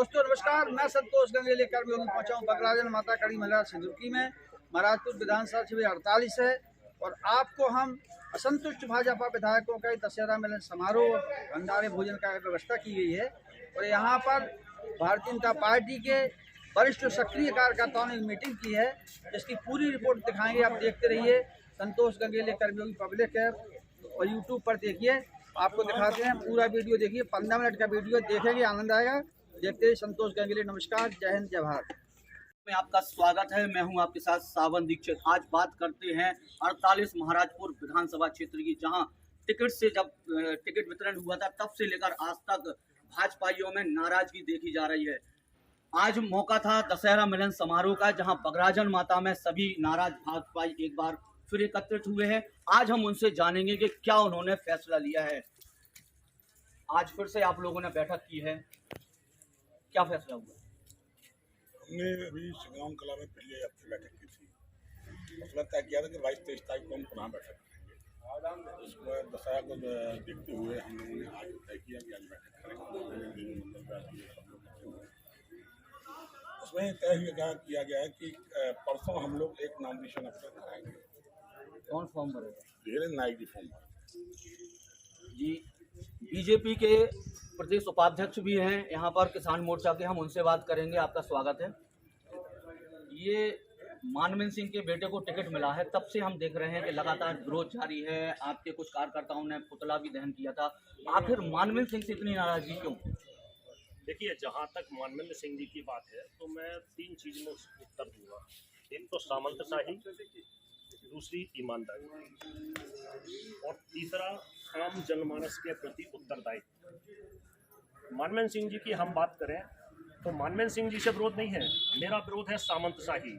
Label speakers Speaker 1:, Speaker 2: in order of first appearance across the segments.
Speaker 1: दोस्तों नमस्कार, मैं संतोष गंगेले कर्मयोगी पहुंचा हूँ बगराजन माता कड़ी महिला सिंदुरकी में। महाराजपुर विधानसभा शिविर 48 है और आपको हम असंतुष्ट भाजपा विधायकों का दशहरा मिलन समारोह भंडारे भोजन का व्यवस्था की गई है और यहाँ पर भारतीय जनता पार्टी के वरिष्ठ सक्रिय कार्यकर्ताओं ने मीटिंग की है, जिसकी पूरी रिपोर्ट दिखाएंगे। आप देखते रहिए संतोष गंगेले कर्मयोगी पब्लिक है और यूट्यूब पर देखिए, आपको दिखाते हैं पूरा वीडियो। देखिए 15 मिनट का वीडियो देखेंगे, आनंद आएगा। देखते हैं संतोष गंगेले। नमस्कार, जय हिंद, जय भारत
Speaker 2: में आपका स्वागत है। मैं हूं आपके साथ सावन दीक्षित। आज बात करते हैं 48 महाराजपुर विधानसभा क्षेत्र की, जहां टिकट से जब टिकट वितरण हुआ था तब से लेकर आज तक भाजपाइयों में नाराजगी देखी जा रही है। आज मौका था दशहरा मिलन समारोह का, जहां बगराजन माता में सभी नाराज भाजपाई एक बार फिर एकत्रित हुए हैं। आज हम उनसे जानेंगे कि क्या उन्होंने फैसला लिया है। आज फिर से आप लोगों ने बैठक की है, क्या फैसला हुआ?
Speaker 3: हमने अभी संग्राम कला में पहले हफ्ते बैठक की थी। मसला तय किया था कि 22-23 तारीख को हम पुनः बैठक करेंगे। इसमें दशहरा को देखते हुए हम लोगों ने आज तय किया कि आज बैठक करेंगे। उसमें तय किया गया है कि परसों हम लोग एक नॉमिनेशन अफसर कराएंगे।
Speaker 2: कौन फॉर्म भरेगा?
Speaker 3: धीरे नाइक की फॉर्म
Speaker 2: जी। बीजेपी के प्रदेश उपाध्यक्ष भी हैं यहाँ पर किसान मोर्चा के, हम उनसे बात करेंगे। आपका स्वागत है। ये मानवेंद्र सिंह के बेटे को टिकट मिला है, तब से हम देख रहे हैं कि लगातार विरोध जारी है। आपके कुछ कार्यकर्ताओं ने पुतला भी दहन किया था। आखिर मानवेंद्र सिंह से इतनी नाराजगी क्यों?
Speaker 4: देखिए, जहाँ तक मानवेंद्र सिंह जी की बात है तो मैं 3 चीज़ में उत्तर दूंगा। एक तो सामंतशाही, दूसरी ईमानदारी और तीसरा आम जनमानस के प्रति उत्तरदायित्व। मानवेंद्र सिंह जी की हम बात करें तो मानवेंद्र सिंह जी से विरोध नहीं है, मेरा विरोध है सामंतशाही।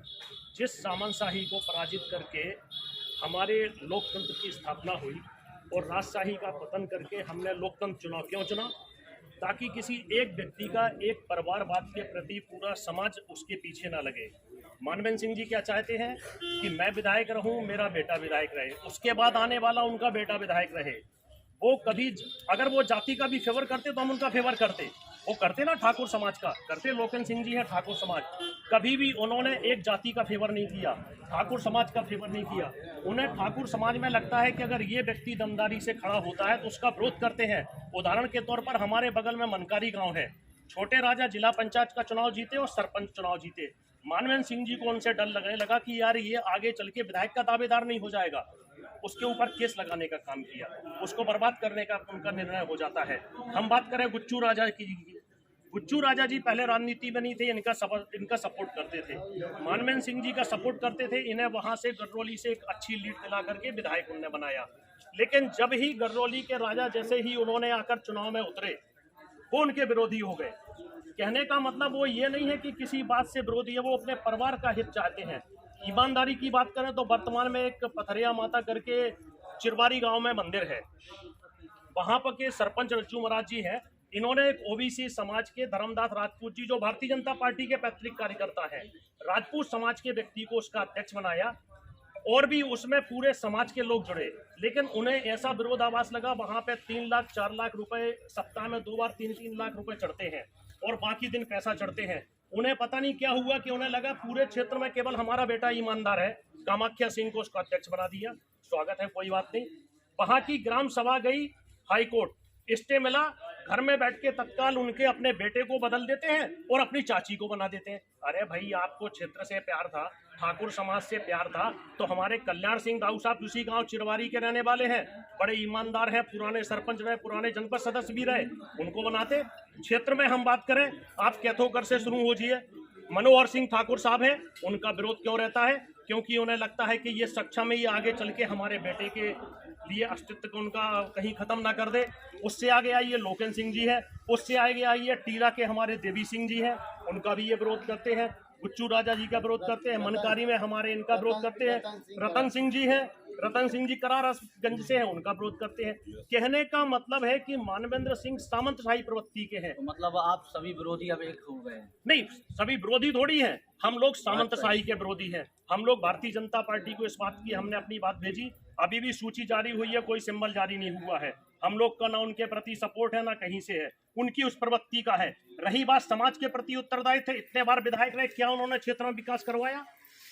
Speaker 4: जिस सामंतशाही को पराजित करके हमारे लोकतंत्र की स्थापना हुई और राजशाही का पतन करके हमने लोकतंत्र चुनाव क्यों चुना? ताकि किसी एक व्यक्ति का, एक परिवारवाद के प्रति पूरा समाज उसके पीछे ना लगे। मानवेंद्र सिंह जी क्या चाहते हैं कि मैं विधायक रहूं, मेरा बेटा विधायक रहे, उसके बाद आने वाला उनका बेटा विधायक रहे। वो कभी अगर वो जाति का भी फेवर करते तो हम उनका फेवर करते। वो करते ना ठाकुर समाज का, करते। लोकेन्द्र सिंह जी हैं ठाकुर समाज, कभी भी उन्होंने एक जाति का फेवर नहीं किया, ठाकुर समाज का फेवर नहीं किया। उन्हें ठाकुर समाज में लगता है कि अगर ये व्यक्ति दमदारी से खड़ा होता है तो उसका विरोध करते हैं। उदाहरण के तौर पर हमारे बगल में मनकारी गांव है, छोटे राजा जिला पंचायत का चुनाव जीते और सरपंच चुनाव जीते। मानवेंद्र सिंह जी को उनसे डर लगने लगा कि यार ये आगे चल के विधायक का दावेदार नहीं हो जाएगा। उसके ऊपर केस लगाने का काम किया, उसको बर्बाद करने का उनका निर्णय हो जाता है। हम बात करें गुच्चू राजा की, गुच्चू राजा जी पहले राजनीति में नहीं थे, इनका सपोर्ट करते थे, मानवेंद्र सिंह जी का सपोर्ट करते थे। इन्हें वहां से गडरौली से एक अच्छी लीड दिला करके विधायक उन्होंने बनाया। लेकिन जब ही गडरौली के राजा जैसे ही उन्होंने आकर चुनाव में उतरे, वो उनके विरोधी हो गए। कहने का मतलब वो ये नहीं है कि किसी बात से विरोधी है, वो अपने परिवार का हित चाहते हैं। ईमानदारी की बात करें तो वर्तमान में एक पथरिया माता करके चिरवारी गांव में मंदिर है, वहां पर के सरपंच रज्जू महाराज जी हैं। इन्होंने एक ओबीसी समाज के धर्मदास राजपूत जी, जो भारतीय जनता पार्टी के पैतृक कार्यकर्ता हैं, राजपूत समाज के व्यक्ति को उसका अध्यक्ष बनाया और भी उसमें पूरे समाज के लोग जुड़े। लेकिन उन्हें ऐसा विरोधाभास लगा, वहां पे 3 लाख 4 लाख रुपए सप्ताह में 2 बार 3-3 लाख रुपए चढ़ते हैं और बाकी दिन पैसा चढ़ते हैं। उन्हें पता नहीं क्या हुआ कि उन्हें लगा पूरे क्षेत्र में केवल हमारा बेटा ईमानदार है। कामाख्या सिंह को उसका अध्यक्ष बना दिया। स्वागत है, कोई बात नहीं। वहां की ग्राम सभा गई हाईकोर्ट, स्टे मिला, घर में बैठ के तत्काल उनके अपने बेटे को बदल देते हैं और अपनी चाची को बना देते हैं। अरे भाई, आपको क्षेत्र से प्यार था, ठाकुर समाज से प्यार था, तो हमारे कल्याण सिंह दाऊ साहब उसी गांव चिरवारी के रहने वाले हैं, बड़े ईमानदार हैं, पुराने सरपंच रहे, पुराने जनपद सदस्य भी रहे, उनको बनाते। क्षेत्र में हम बात करें, आप कैथोकर से शुरू हो जाइए, मनोहर सिंह ठाकुर साहब हैं, उनका विरोध क्यों रहता है? क्योंकि उन्हें लगता है कि ये सक्षम है, ये आगे चल के हमारे बेटे के लिए अस्तित्व को उनका कहीं खत्म ना कर दे। उससे आगे आइए लोकेन्द्र सिंह जी है, उससे आगे आइए टीला के हमारे देवी सिंह जी हैं, उनका भी ये विरोध करते हैं। गुच्चू राजा जी का विरोध करते हैं, मनकारी में हमारे इनका विरोध करते हैं। रतन सिंह जी हैं, रतन सिंह जी करारगंज से हैं, उनका विरोध करते हैं। कहने का मतलब है कि मानवेंद्र सिंह सामंतशाही प्रवृत्ति के हैं।
Speaker 2: तो मतलब आप सभी विरोधी अब एक हो गए?
Speaker 4: नहीं, सभी विरोधी थोड़ी हैं, हम लोग सामंतशाही के विरोधी हैं। हम लोग भारतीय जनता पार्टी को इस बात की हमने अपनी बात भेजी, अभी भी सूची जारी हुई है, कोई सिंबल जारी नहीं हुआ है। हम लोग का ना उनके प्रति सपोर्ट है ना कहीं से है। उनकी उस प्रवृत्ति का है। रही बात समाज के प्रति उत्तरदायित्व, इतने बार विधायक रहे, क्या उन्होंने क्षेत्र में विकास करवाया?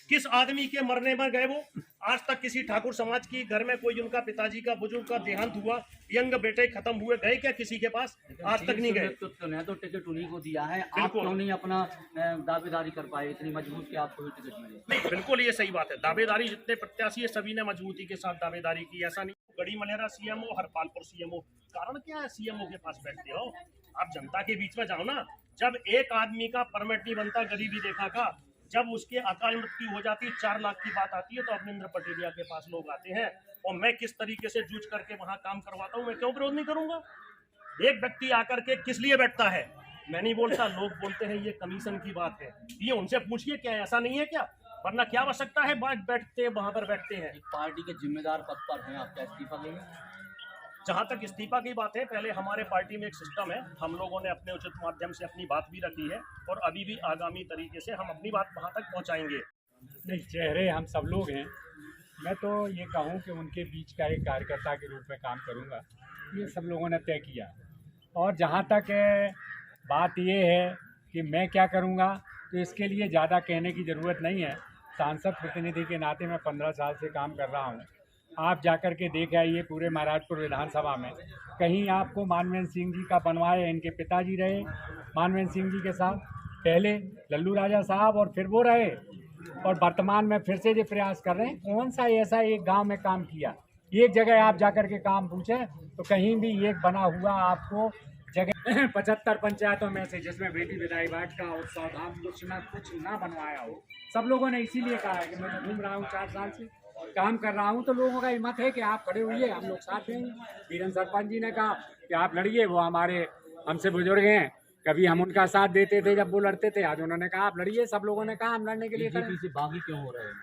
Speaker 4: किस आदमी के मरने में गए वो? आज तक किसी ठाकुर समाज की घर में कोई उनका पिताजी का बुजुर्ग का देहांत हुआ, यंग बेटे खत्म हुए, गए क्या किसी के पास? आज तक नहीं गए।
Speaker 2: तो टिकट उन्हीं को दिया है, आप क्यों नहीं अपना दावेदारी कर पाए? इतनी मजबूत कि आपको टिकट मिले?
Speaker 4: नहीं, बिल्कुल ये सही बात है। दावेदारी जितने प्रत्याशी है सभी ने मजबूती के साथ दावेदारी की, ऐसा नहीं। गड़ी मलेरा सीएमओ, हरपालपुर सीएमओ, कारण क्या है सीएमओ के पास बैठते हो? आप जनता के बीच में जाओ ना। जब एक आदमी का परमिट नहीं बनता गरीबी रेखा का, जब उसके अकाल मृत्यु हो जाती है, 4 लाख की बात आती है, तो अवनिंद्र पटेलिया के पास लोग आते हैं। और मैं किस तरीके से जूझ करके वहां काम करवाता हूं, मैं क्यों विरोध नहीं करूंगा? एक व्यक्ति आकर के किस लिए बैठता है मैं नहीं बोलता, लोग बोलते हैं ये कमीशन की बात है। ये उनसे पूछिए, क्या ऐसा नहीं है क्या? वरना क्या आवश्यकता है बैठते वहां पर बैठते हैं।
Speaker 2: पार्टी के जिम्मेदार पद पर हैं, आप क्या इस्तीफा देंगे?
Speaker 4: जहां तक इस्तीफा की बात है, पहले हमारे पार्टी में एक सिस्टम है, हम लोगों ने अपने उचित माध्यम से अपनी बात भी रखी है और अभी भी आगामी तरीके से हम अपनी बात वहां तक पहुंचाएंगे।
Speaker 5: नहीं, चेहरे हम सब लोग हैं। मैं तो ये कहूँ कि उनके बीच का एक कार्यकर्ता के रूप में काम करूँगा, ये सब लोगों ने तय किया। और जहाँ तक बात ये है कि मैं क्या करूँगा, तो इसके लिए ज़्यादा कहने की ज़रूरत नहीं है। सांसद प्रतिनिधि के नाते मैं 15 साल से काम कर रहा हूँ। आप जाकर के देख आइए पूरे महाराजपुर विधानसभा में, कहीं आपको मानवेंद्र सिंह जी का बनवाए, इनके पिताजी रहे मानवेंद्र सिंह जी के साथ, पहले लल्लू राजा साहब और फिर वो रहे, और वर्तमान में फिर से जो प्रयास कर रहे हैं। कौन सा ऐसा एक गांव में काम किया? एक जगह आप जाकर के काम पूछें तो कहीं भी एक बना हुआ आपको जगह 75 पंचायतों में से जिसमें बेटी विदाई वाटिका और सावधान कुछ ना बनवाया हो। सब लोगों ने इसीलिए कहा है कि मैं घूम रहा हूँ 4 साल से काम कर रहा हूँ, तो लोगों का हिम्मत है कि आप खड़े हुए, हम लोग साथ देंगे। वीरेंद्र सरपंच जी ने कहा कि आप लड़िए, वो हमारे हमसे बुजुर्ग हैं, कभी हम उनका साथ देते थे जब वो लड़ते थे, आज उन्होंने कहा आप लड़िए। सब लोगों ने कहा हम लड़ने के लिए
Speaker 2: बीजेपी से बागी क्यों हो रहे हैं?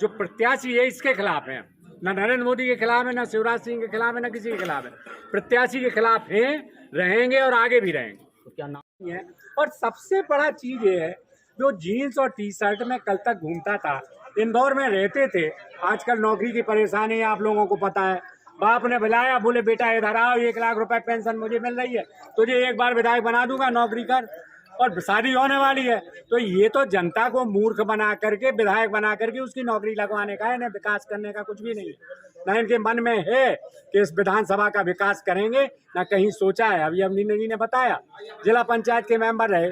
Speaker 5: जो प्रत्याशी है इसके खिलाफ है, न नरेंद्र मोदी के खिलाफ है, न शिवराज सिंह के खिलाफ है, न किसी के खिलाफ है। प्रत्याशी के खिलाफ हैं, रहेंगे और आगे भी रहेंगे।
Speaker 2: तो क्या नाम
Speaker 5: है? और सबसे बड़ा चीज ये है, जो जीन्स और टी शर्ट में कल तक घूमता था, इंदौर में रहते थे, आजकल नौकरी की परेशानी आप लोगों को पता है। बाप ने बुलाया, बोले बेटा इधर आओ, 1 लाख रुपए पेंशन मुझे मिल रही है, तुझे एक बार विधायक बना दूंगा, नौकरी कर, और शादी होने वाली है। तो ये तो जनता को मूर्ख बना करके, विधायक बना करके उसकी नौकरी लगवाने का है, ना विकास करने का कुछ भी नहीं है। ना इनके मन में है कि इस विधानसभा का विकास करेंगे, ना कहीं सोचा है। अभी अवनिंद्र जी ने बताया, जिला पंचायत के मेंबर रहे,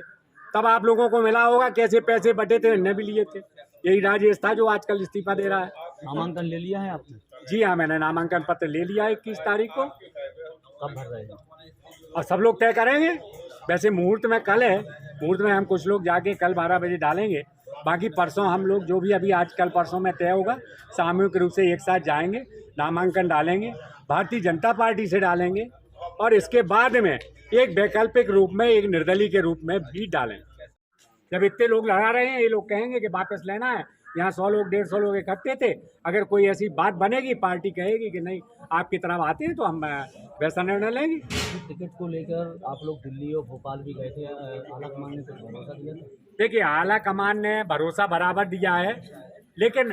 Speaker 5: तब आप लोगों को मिला होगा कैसे पैसे बटे थे, इनने भी लिए थे। यही राजेश था जो आजकल इस्तीफा दे रहा है।
Speaker 2: नामांकन ले लिया है आपने?
Speaker 5: जी हाँ, मैंने नामांकन पत्र ले लिया 21 तारीख को।
Speaker 2: कब भर रहे हैं?
Speaker 5: और सब लोग तय करेंगे। वैसे मुहूर्त में कल है, मुहूर्त में हम कुछ लोग जाके कल 12 बजे डालेंगे, बाकी परसों हम लोग जो भी अभी आज कल परसों में तय होगा, सामूहिक रूप से एक साथ जाएंगे, नामांकन डालेंगे, भारतीय जनता पार्टी से डालेंगे, और इसके बाद में एक वैकल्पिक रूप में, एक निर्दलीय के रूप में भी डालेंगे। जब इतने लोग लड़ा रहे हैं, ये लोग कहेंगे कि वापस लेना है, यहाँ 100 लोग 150 लोग इकट्ठे थे, अगर कोई ऐसी बात बनेगी, पार्टी कहेगी कि नहीं आपकी तरफ आते हैं, तो हम वैसा निर्णय लेंगे।
Speaker 2: टिकट को लेकर आप लोग दिल्ली और भोपाल भी गए थे, आला कमान ने कुछ भरोसा दिया था?
Speaker 5: देखिए, आला कमान ने भरोसा बराबर दिया है, लेकिन